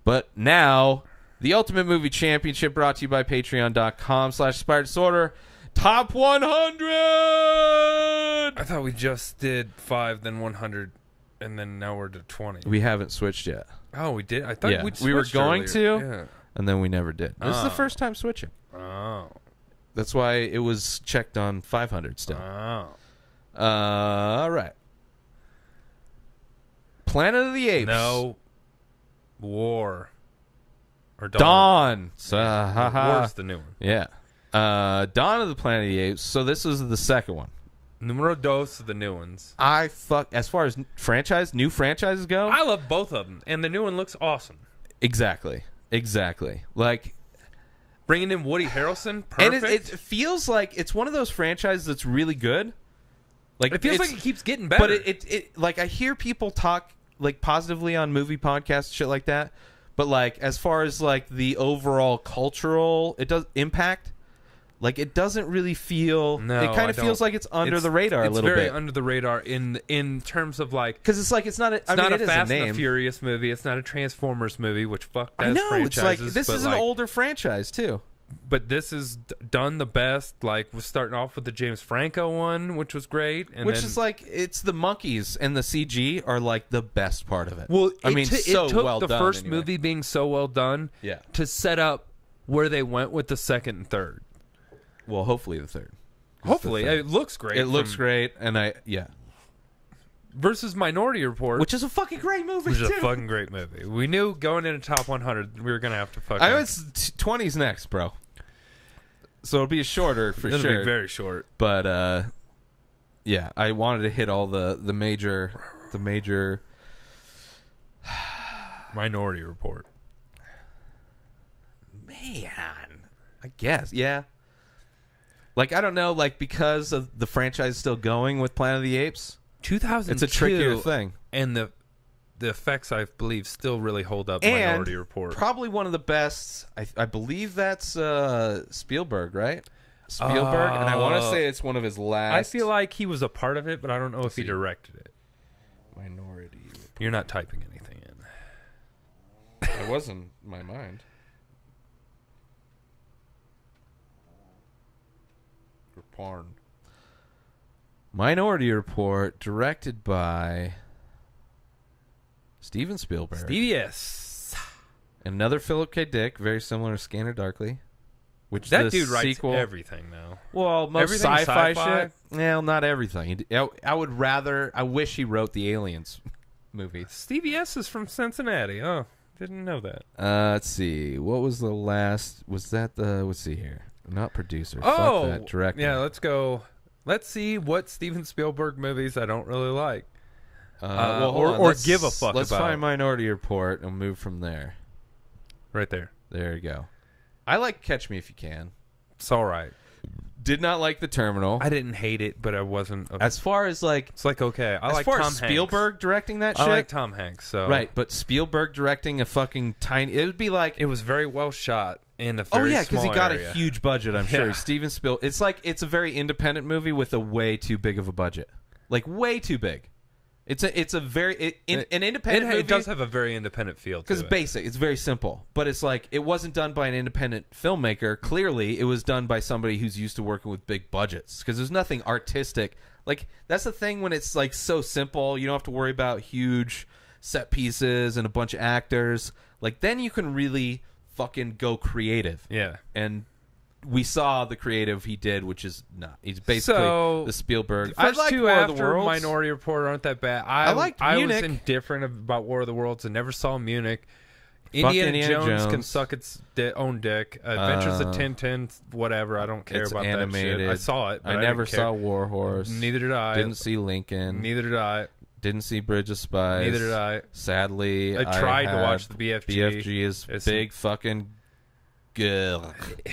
But now, the Ultimate Movie Championship brought to you by patreon.com/inspireddisorder. Top 100! I thought we just did 5, then 100, and then now we're to 20. We haven't switched yet. Oh, we did? I thought we were going earlier. to, and then we never did. This is the first time switching. Oh. That's why it was checked on 500 still. Oh. All right. Planet of the Apes. No. War. Or Dawn. War's the new one. Yeah. Dawn of the Planet of the Apes. So this is the second one. Numero dos of the new ones. As far as new franchises go, I love both of them, and the new one looks awesome. Exactly. Like bringing in Woody Harrelson, perfect. And it feels like it's one of those franchises that's really good. Like it feels like it keeps getting better. But it like I hear people talk like positively on movie podcasts, shit like that. But like as far as like the overall cultural impact. Like, it doesn't really feel... No, it kind of feels like it's under the radar a little bit. It's very under the radar in terms of, like... Because it's like, it's not a... It's not a Fast and the Furious movie. It's not a Transformers movie, which fuck that franchises. I know, it's like... This is an older franchise, too. But this is done the best. Like, we're starting off with the James Franco one, which was great. And which is like... It's the monkeys and the CG are, like, the best part of it. Well, it took the first movie being so well done to set up where they went with the second and third. Well, hopefully the third. Hopefully. It looks great. It looks great, and versus Minority Report. Which is a fucking great movie, Which is a fucking great movie. We knew going into Top 100 we were going to have to fucking... I was 20's next, bro. So it'll be shorter for sure. It'll be very short. But, yeah, I wanted to hit all the major... Minority Report. Man. I guess, yeah. Like, I don't know, like, because of the franchise still going with Planet of the Apes, 2002, it's a trickier thing. And the effects, I believe, still really hold up Minority Report. Probably one of the best, I believe that's Spielberg, right? Spielberg, and I want to say it's one of his last... I feel like he was a part of it, but I don't know if he directed it. Minority Report. You're not typing anything in. It wasn't my mind. Porn. Minority Report, directed by Steven Spielberg. Stevie, yes. Another Philip K. Dick, very similar to Scanner Darkly. Which that dude writes everything now. Well, most sci-fi shit. Well, not everything. I wish he wrote the Aliens movie. Stevie S is from Cincinnati. Oh, didn't know that. Let's see. What was the last? Was that the? Let's see here. Not producer. Fuck that. Director. Yeah, let's go. Let's see what Steven Spielberg movies I don't really like. Or give a fuck about. Let's find Minority Report and move from there. Right there. There you go. I like Catch Me If You Can. It's all right. Did not like The Terminal. I didn't hate it, but I wasn't. As far as like... It's like, okay. I like Tom Hanks. As far as Spielberg directing that shit... I like Tom Hanks, so... Right, but Spielberg directing a fucking tiny... It would be like... It was very well shot in a very because he got area. A huge budget, I'm sure. Steven Spielberg... It's like, it's a very independent movie with a way too big of a budget. Like, way too big. It's a very... an independent movie... It does have a very independent feel to it. Because it's basic. It's very simple. But it's like, it wasn't done by an independent filmmaker. Clearly, it was done by somebody who's used to working with big budgets. Because there's nothing artistic. Like, that's the thing when it's like so simple. You don't have to worry about huge set pieces and a bunch of actors. Like, then you can really fucking go creative. Yeah. And... we saw the creative he did, which is not. He's basically the Spielberg. The first two after Minority Report aren't that bad. I liked Munich. I was indifferent about War of the Worlds and never saw Munich. Indiana Jones can suck its own dick. Adventures of Tintin, whatever. I don't care about animated. that shit. I saw it, but I never saw War Horse. Neither did I. Didn't see Lincoln. Neither did I. Didn't see Bridge of Spies. Neither did I. Sadly, I tried to watch the BFG. BFG is big fucking gunk.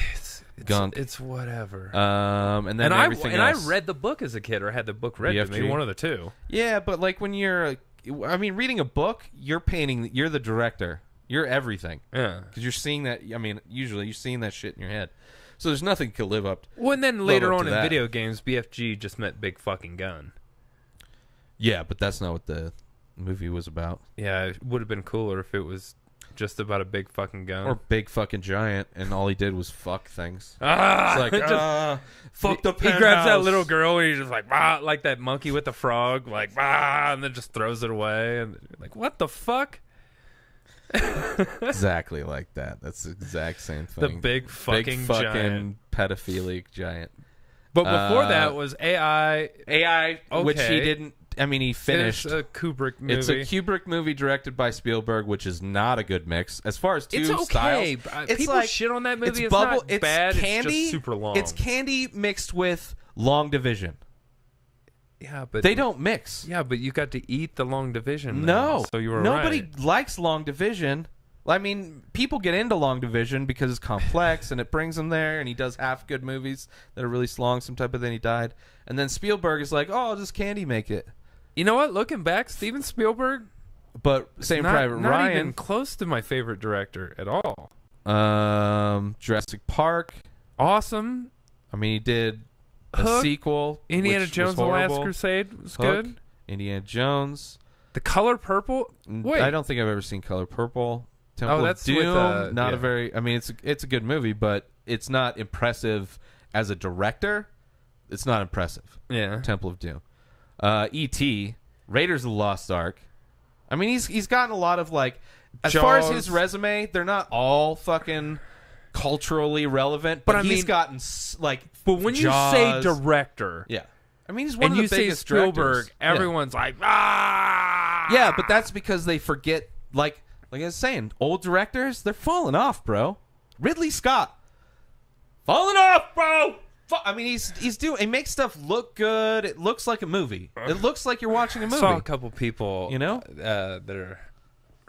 It's whatever. And then everything else. I read the book as a kid, or had the book read to me. One of the two. Yeah, but like when you're, reading a book, you're painting. You're the director. You're everything. Yeah. Because you're seeing that. I mean, usually you're seeing that shit in your head. So there's nothing to live up. Well, and then later on in video games, BFG just meant big fucking gun. Yeah, but that's not what the movie was about. Yeah, it would have been cooler if it was just about a big fucking gun. Or big fucking giant, and all he did was fuck things. It's like, fuck the penthouse. He grabs that little girl, and he's just like, like that monkey with the frog, like, and then just throws it away. And you're like, what the fuck? Exactly like that. That's the exact same thing. The big fucking giant. Pedophilic giant. But before that was AI, okay. Which he didn't. I mean, he finished. It's a Kubrick movie. It's a Kubrick movie directed by Spielberg, which is not a good mix as far as two it's okay. styles. People like, shit on that movie. It's not bad. Candy, it's just super long. It's Candy mixed with Long Division. Yeah, but they don't mix. Yeah, but you got to eat the Long Division. No, so you were nobody right. likes Long Division. I mean, people get into Long Division because it's complex and it brings them there, and he does half good movies that are really long sometimes, but then he died. And then Spielberg is like, oh, I'll just Candy make it. You know what? Looking back, Steven Spielberg, but Private Ryan, not even close to my favorite director at all. Jurassic Park, awesome. I mean, he did a Hook, sequel. Indiana Jones: The Last Crusade was Hook, good. Indiana Jones, The Color Purple. Wait, I don't think I've ever seen Color Purple. Temple that's of Doom, with, not a very. I mean, it's a good movie, but it's not impressive as a director. It's not impressive. Yeah. Temple of Doom, E.T., Raiders of the Lost Ark. I mean, he's gotten a lot of like, as far as his resume, they're not all fucking culturally relevant, but he's gotten like. But when Jaws, you say director, yeah, I mean, he's one of the biggest Spielberg, directors. everyone's like, yeah, but that's because they forget like I was saying, old directors, they're falling off, bro. Ridley Scott, falling off, bro. I mean, he makes stuff look good. It looks like a movie. It looks like you're watching a movie. I saw a couple people, that are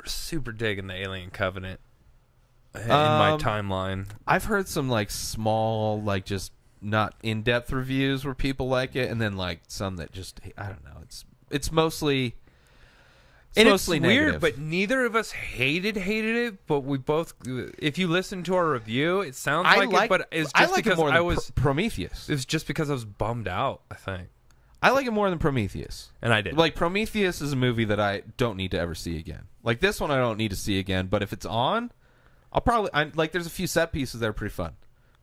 super digging the Alien Covenant in my timeline. I've heard some like small, like just not in-depth reviews where people like it, and then like some that just I don't know. It's mostly. It's weird, negative. But neither of us hated it. But we both, if you listen to our review, it sounds like it. But it's just because I was Prometheus. It was just because I was bummed out, I think. I like it more than Prometheus, and I did. Like Prometheus is a movie that I don't need to ever see again. Like this one, I don't need to see again. But if it's on, I'll probably like. There's a few set pieces that are pretty fun.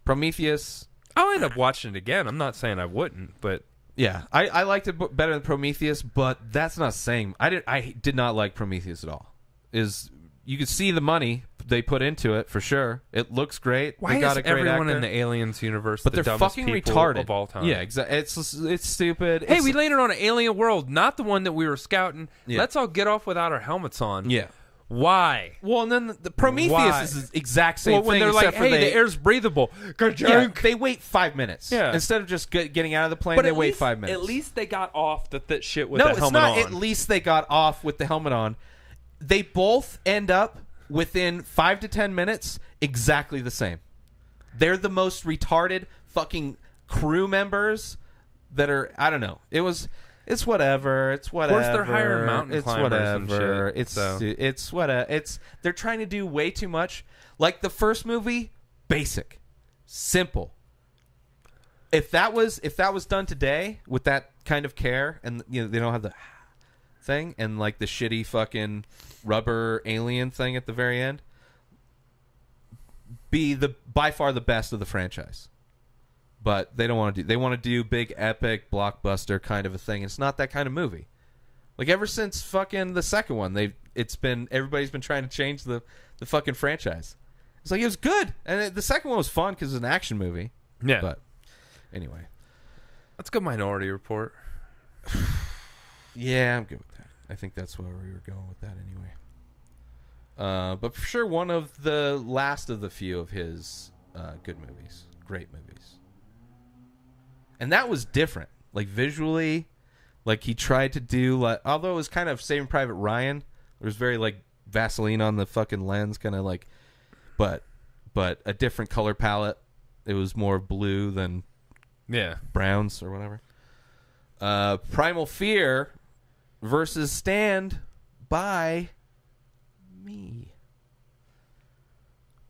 Prometheus, I'll end up watching it again. I'm not saying I wouldn't, but. Yeah, I liked it better than Prometheus, but that's not saying I did not like Prometheus at all. You could see the money they put into it for sure. It looks great. Why is everyone actor. in the Aliens universe but the they're dumbest fucking people retarded of all time? Yeah, exactly. It's stupid. Hey, we landed on an alien world, not the one that we were scouting. Yeah. Let's all get off without our helmets on. Yeah. Why? Well, and then the Prometheus is the exact same when thing. They're like, hey, the air's breathable. Yeah, they wait 5 minutes. Yeah. Instead of just getting out of the plane, they wait 5 minutes. At least they got off that shit with the helmet on. No, it's not. At least they got off with the helmet on. They both end up within 5 to 10 minutes exactly the same. They're the most retarded fucking crew members that are. I don't know. It's whatever. It's whatever. Of course, they're hiring mountain climbers and shit. It's whatever. They're trying to do way too much. Like the first movie, basic, simple. If that was done today with that kind of care, and they don't have the thing and like the shitty fucking rubber alien thing at the very end, be by far the best of the franchise. But they don't want to do. They want to do big, epic, blockbuster kind of a thing. It's not that kind of movie. Like ever since fucking the second one, everybody's been trying to change the fucking franchise. It's like it was good, and the second one was fun because it's an action movie. Yeah. But anyway, let's go Minority Report. Yeah, I'm good with that. I think that's where we were going with that anyway. But for sure, one of the last of the few of his good movies, great movies. And that was different. Like visually, like he tried to do like, although it was kind of Saving Private Ryan, there was very like Vaseline on the fucking lens, kind of like, but a different color palette. It was more blue than browns or whatever. Primal Fear versus Stand By Me.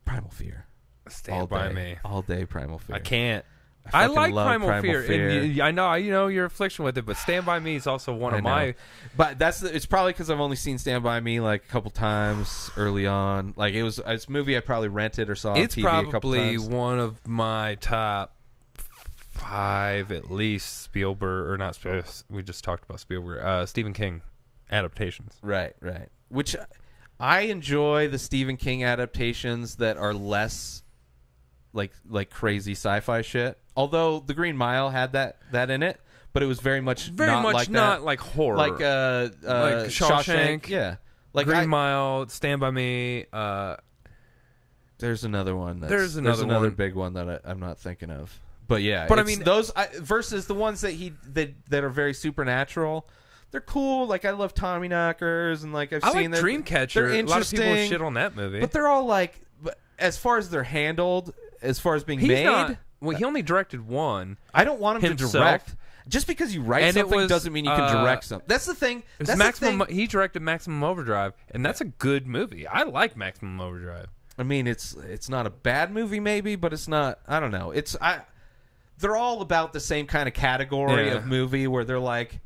Primal Fear. Stand By Me all day. Primal Fear. I can't. I like Primal Fear. And I know your affliction with it, but Stand By Me is also one of my. But it's probably because I've only seen Stand By Me like a couple times early on. Like it's a movie I probably rented or saw on TV a couple times. It's probably one of my top 5 at least Spielberg or not Spielberg. We just talked about Spielberg. Stephen King adaptations. Right. Which I enjoy the Stephen King adaptations that are less like crazy sci-fi shit. Although The Green Mile had that in it, but it was very much not like horror, like Shawshank. Yeah, like Green Mile, Stand By Me. There's another one. There's another big one that I'm not thinking of. But yeah, but I mean those versus the ones that that are very supernatural. They're cool. Like I love Tommyknockers and like I seen like Dreamcatcher. They're interesting. A lot of people shit on that movie, but they're all like, as far as they're handled. As far as being made, he only directed one. I don't want him to direct. Just because you write something doesn't mean you can direct something. That's the thing. He directed Maximum Overdrive, and that's a good movie. I like Maximum Overdrive. I mean, it's not a bad movie, maybe, but it's not. I don't know. They're all about the same kind of category of movie where they're like,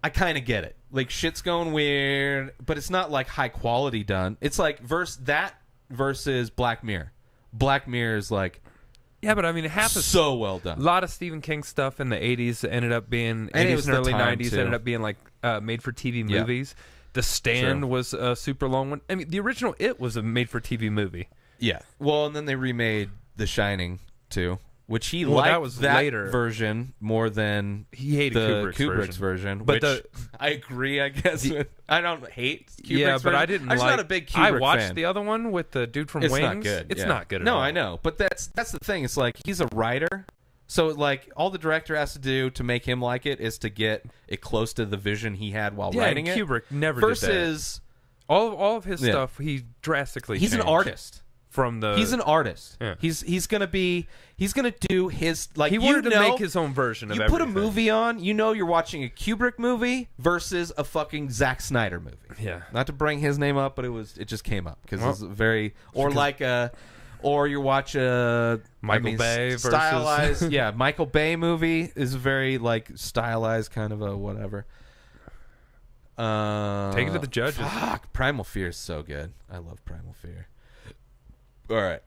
I kind of get it. Like shit's going weird, but it's not like high quality done. It's like versus Black Mirror. Black Mirror is like, yeah, but I mean, it happens so well done. A lot of Stephen King stuff in the 80s ended up being 80s and early 90s ended up being like made for TV movies. The Stand was a super long one. I mean, the original It was a made for TV movie. Yeah. Well, and then they remade The Shining too, which he liked that later version more than he hated Kubrick's version. But which I agree, I guess. I don't hate Kubrick's version. But I didn't. I'm not a big Kubrick fan. I watched the other one with the dude from Wings. It's not good. It's not good at all. No, I know, but that's the thing. It's like he's a writer, so like all the director has to do to make him like it is to get it close to the vision he had while writing it. Kubrick never versus did that. All of his stuff, he drastically. He's changed. An artist. He's an artist. Yeah. He's gonna do his like. He wanted to make his own version of everything. You put a movie on, you're watching a Kubrick movie versus a fucking Zack Snyder movie. Yeah. Not to bring his name up, but it just came up because it's very or you watch a Michael Bay versus stylized. Yeah, Michael Bay movie is very like stylized kind of a whatever. Take it to the judges. Fuck, Primal Fear is so good. I love Primal Fear. All right.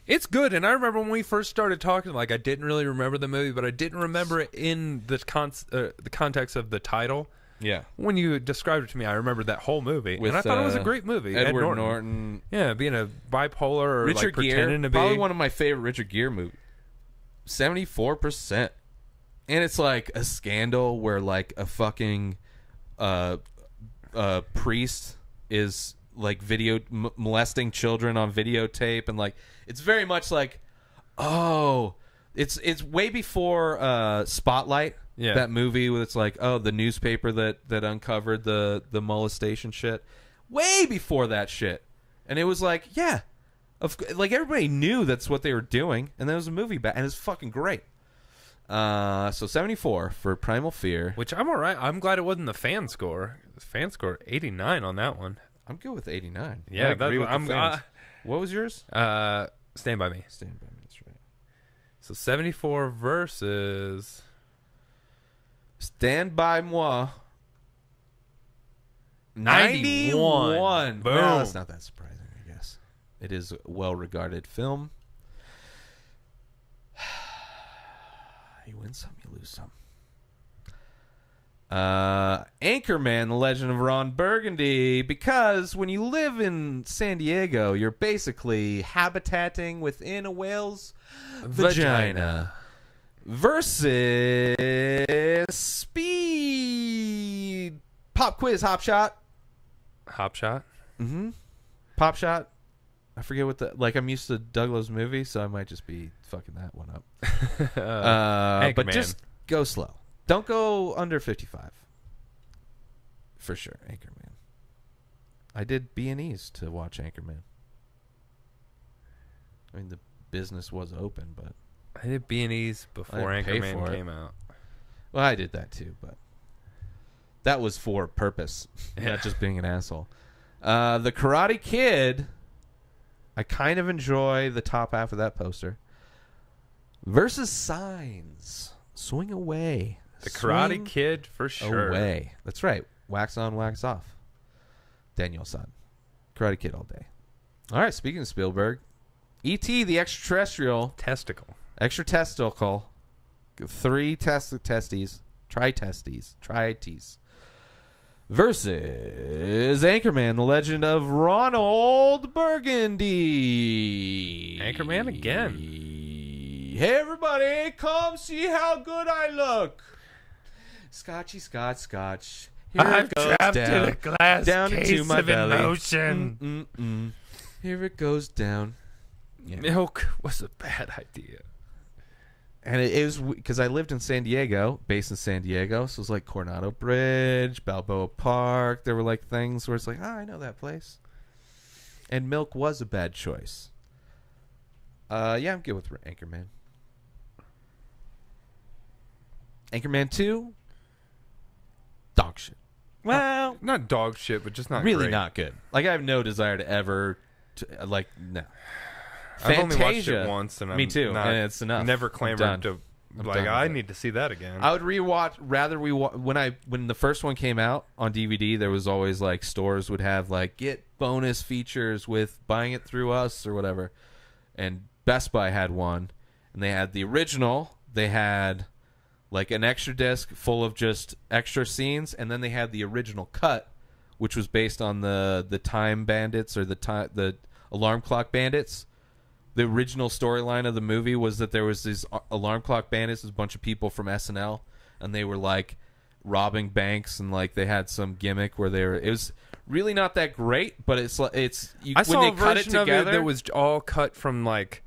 It's good, and I remember when we first started talking, like I didn't really remember the movie, but I didn't remember it in the context of the title. Yeah. When you described it to me, I remembered that whole movie, and I thought it was a great movie. Edward Norton. Yeah, being a bipolar or Richard like pretending Gere, to be. Probably one of my favorite Richard Gere movies. 74%. And it's like a scandal where like a fucking priest is like molesting children on videotape, and like it's very much like it's way before Spotlight, that movie where it's like the newspaper that uncovered the molestation shit, way before that shit, and it was like like everybody knew that's what they were doing, and there was a movie back, and it's fucking great. So 74 for Primal Fear, which I'm all right. I'm glad it wasn't the fan score. The fan score 89 on that one. I'm good with 89. Yeah, what was yours? Stand By Me. Stand By Me, that's right. So 74 versus Stand By Moi. 91. Boom. Well, that's not that surprising, I guess. It is a well-regarded film. You win some, you lose some. Anchorman, The Legend of Ron Burgundy, because when you live in San Diego, you're basically habitating within a whale's vagina. Versus Speed. Pop quiz, Hop Shot. Hop Shot? Mm-hmm. Pop Shot. I forget what I'm used to Douglas movies, so I might just be fucking that one up. But just go slow. Don't go under 55. For sure, Anchorman. I did B&Es to watch Anchorman. I mean, the business was open, but I did B&Es before Anchorman came out. Well, I did that too, but that was for a purpose, not just being an asshole. The Karate Kid. I kind of enjoy the top half of that poster. versus Signs. Swing away. The Karate Kid for sure. Away. That's right. Wax on, wax off. Daniel-san. Karate Kid all day. All right, speaking of Spielberg, E.T. the extraterrestrial. Extra testicle. 3 testes. Tri-testes. Versus Anchorman, the legend of Ronald Burgundy. Anchorman again. Hey, everybody, come see how good I look. Scotchy, Scotch. Here I've trapped in a glass down case into my of belly. emotion. Here it goes down. Yeah. Milk was a bad idea. And it was because I lived in San Diego, based in San Diego. So it was like Coronado Bridge, Balboa Park. There were like things where it's like, I know that place. And milk was a bad choice. Yeah, I'm good with Anchorman. Anchorman 2, dog shit. Well, not dog shit, but just not really great. Not good. Like, I have no desire to ever, no. I've only watched it once, and me too, and it's enough. Never clamored to I need to see that again. I would rather when the first one came out on DVD. There was always like stores would have like get bonus features with buying it through us or whatever, and Best Buy had one, and they had the original. They had like an extra disc full of just extra scenes, and then they had the original cut, which was based on the Time Bandits or the Alarm Clock Bandits. The original storyline of the movie was that there was these alarm clock bandits, this bunch of people from SNL, and they were like robbing banks, and like they had some gimmick where it was really not that great, but I saw a version of it that was all cut from like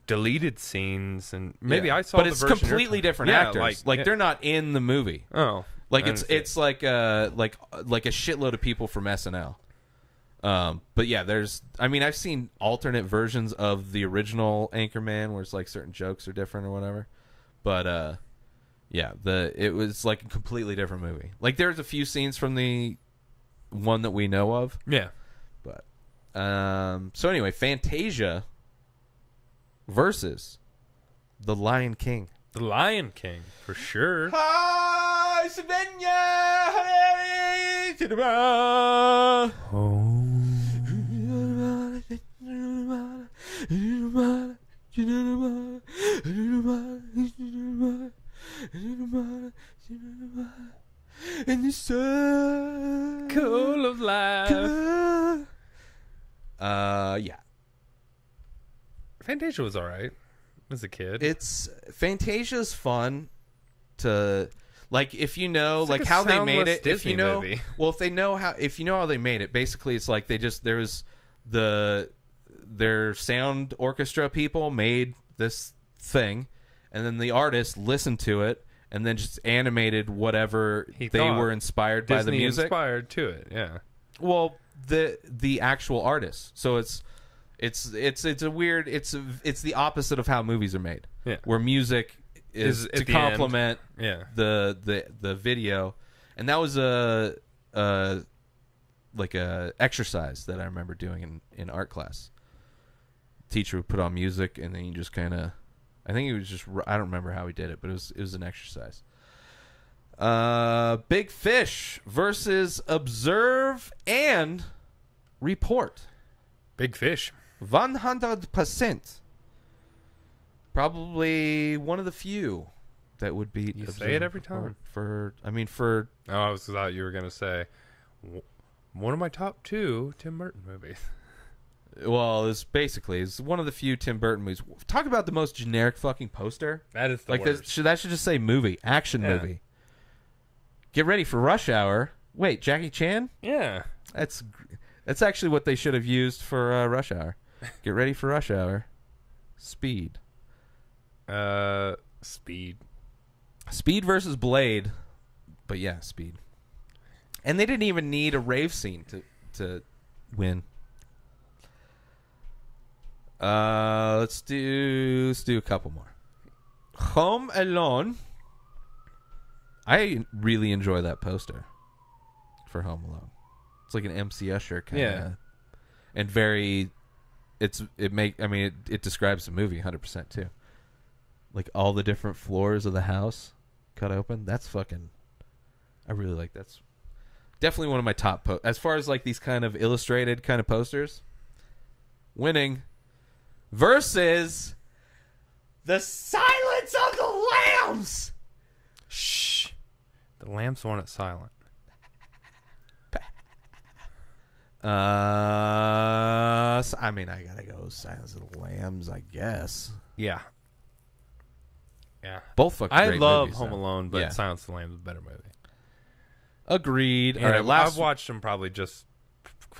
deleted scenes, and maybe I saw, but it's completely different actors. Like they're not in the movie. Oh, like it's like a shitload of people from SNL. But yeah, I've seen alternate versions of the original Anchorman where it's like certain jokes are different or whatever. But yeah, it was like a completely different movie. Like there's a few scenes from the one that we know of. Yeah. But so anyway, Fantasia versus The Lion King. The Lion King, for sure. In the circle of life. Yeah. Fantasia was alright as a kid. Fantasia's fun to like if you know it's like how they made it. Disney if you know movie. Well, if you know how they made it, basically it's like their sound orchestra people made this thing, and then the artist listened to it and then just animated whatever they were inspired by the music. Inspired to it, yeah. Well, the actual artist. So it's a weird. It's the opposite of how movies are made. Yeah. Where music is to complement the video, and that was a exercise that I remember doing in art class. Teacher would put on music, and then you just kind of, I think it was just, I don't remember how he did it, but it was an exercise. Big Fish versus Observe and Report. Big Fish. 100%. Probably one of the few that would beat. You say it every time. Oh, I thought you were going to say one of my top 2 Tim Burton movies. Well, it's one of the few Tim Burton movies. Talk about the most generic fucking poster. That is the worst. That should just say movie, action movie. Get ready for Rush Hour. Wait, Jackie Chan? Yeah. That's actually what they should have used for Rush Hour. Get ready for Rush Hour. Speed. Speed. Speed versus Blade. But yeah, Speed. And they didn't even need a rave scene to win. Let's do a couple more. Home Alone. I really enjoy that poster for Home Alone. It's like an MC Usher kind of, and very it describes the movie 100% too. Like all the different floors of the house cut open. That's fucking. I really like that's definitely one of my top as far as like these kind of illustrated kind of posters. Winning versus The Silence of the Lambs. Shh. The Lambs want it silent. I mean, I gotta go Silence of the Lambs, I guess. Yeah. Yeah. Both fucking I great love movies, Home though. Alone, but Yeah. Silence of the Lambs is a better movie. Agreed. And All right, I've watched them probably just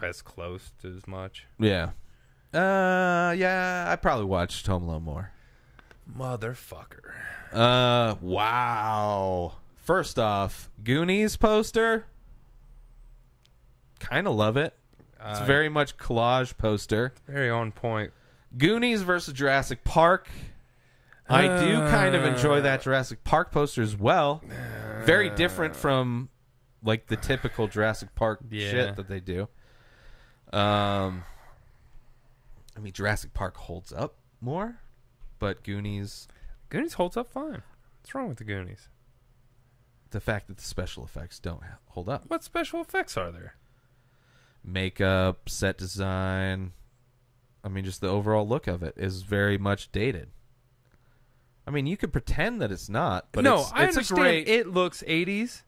as close to as much. Yeah. Yeah, I probably watched Home Alone more. Motherfucker. Wow. First off, Goonies poster. Kind of love it. It's very much collage poster. Very on point. Goonies versus Jurassic Park. I do kind of enjoy that Jurassic Park poster as well. Very different from like the typical Jurassic Park shit that they do. I mean, Jurassic Park holds up more, but Goonies holds up fine. What's wrong with the Goonies? The fact that the special effects don't hold up. What special effects are there? Makeup, set design. I mean, just the overall look of it is very much dated. I mean, you could pretend that it's not, but no, it's I understand a great. It looks 80s.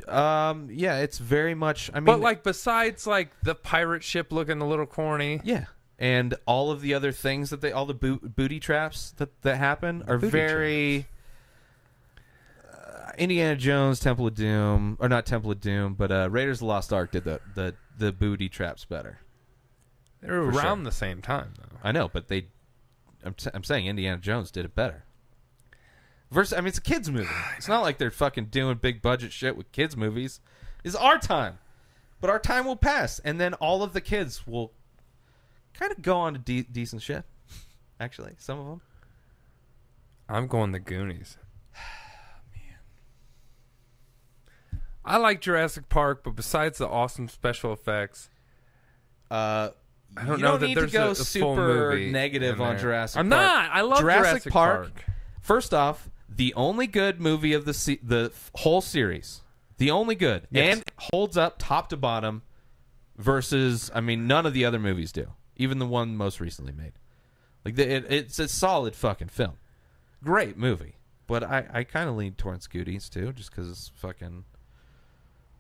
Yeah, it's very much. I mean, but like besides like the pirate ship looking a little corny. Yeah, and all of the other things that all the booty traps that happen are very. Indiana Jones, Temple of Doom, or not Temple of Doom, but Raiders of the Lost Ark did the booty traps better. They were around the same time, though. I know, but I'm saying Indiana Jones did it better. I mean, it's a kids movie. It's not like they're fucking doing big budget shit with kids movies. It's our time, but our time will pass, and then all of the kids will kind of go on to decent shit. Actually, some of them. I'm going the Goonies. I like Jurassic Park, but besides the awesome special effects, I don't know that need there's to go a full super movie negative on Jurassic I'm Park. not. I love Jurassic Park. First off, the only good movie of the whole series, the only good, and holds up top to bottom. Versus, I mean, none of the other movies do. Even the one most recently made. Like it's a solid fucking film, great movie. But I kind of lean towards Goonies too, just because it's fucking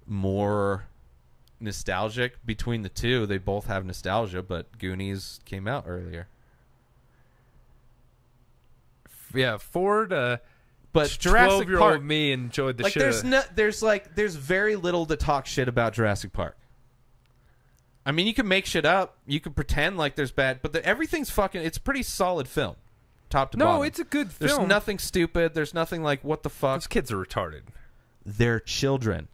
more nostalgic between the two. They both have nostalgia, but Goonies came out earlier. Yeah, Ford. But Jurassic 12-year-old Park, me enjoyed the like shit. there's very little to talk shit about Jurassic Park. I mean, you can make shit up, you can pretend like there's bad, but everything's fucking. It's a pretty solid film, top to bottom. No, it's a good film. There's nothing stupid. There's nothing like what the fuck. Those kids are retarded. They're children.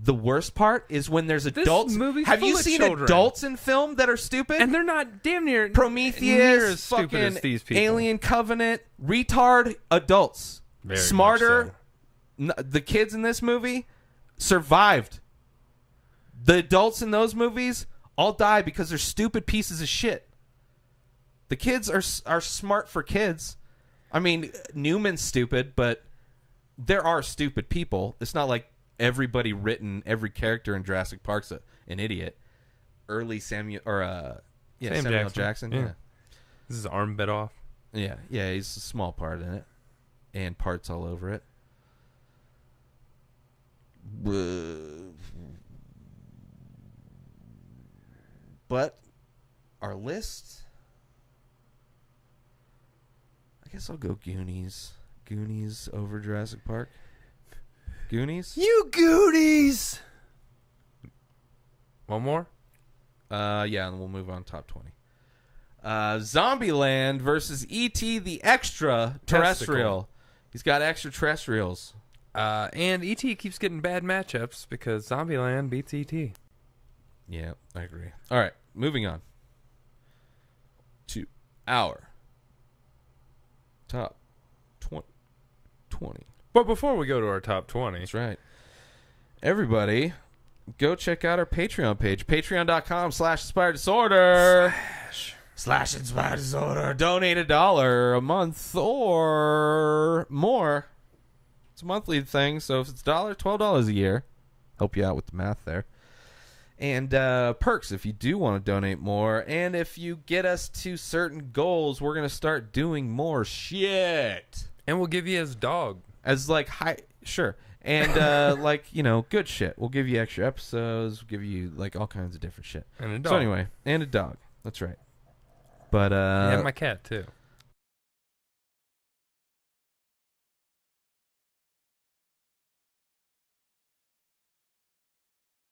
The worst part is when there's adults. Have you seen children. Adults in film that are stupid? And they're not damn near Prometheus, near as stupid fucking as these people. Alien Covenant, retard adults. Very Smarter. much so. The kids in this movie survived. The adults in those movies all die because they're stupid pieces of shit. The kids are smart for kids. I mean, Newman's stupid, but there are stupid people. It's not like everybody every character in Jurassic Park's an idiot. Early Samuel Jackson. Yeah. This is arm bit off. Yeah, he's a small part in it, and parts all over it. But our list, I guess I'll go Goonies. Goonies over Jurassic Park. Goonies? You Goonies! One more? Yeah, and we'll move on to top 20. Zombieland versus E.T. the Extraterrestrial. He's got extraterrestrials. And E.T. keeps getting bad matchups because Zombieland beats E.T. Yeah, I agree. All right, moving on to our top 20. But before we go to our top 20. That's right. Everybody, go check out our Patreon page. Patreon.com/InspiredDisorder. /inspire disorder. Donate $1 a month or more. It's a monthly thing, so if it's $12 a year, help you out with the math there. And perks if you do want to donate more. And if you get us to certain goals, we're going to start doing more shit. And we'll give you his dog. As like, sure. And like, you know, good shit. We'll give you extra episodes. We'll give you like all kinds of different shit. And a dog. So anyway, and a dog. That's right. But and my cat too.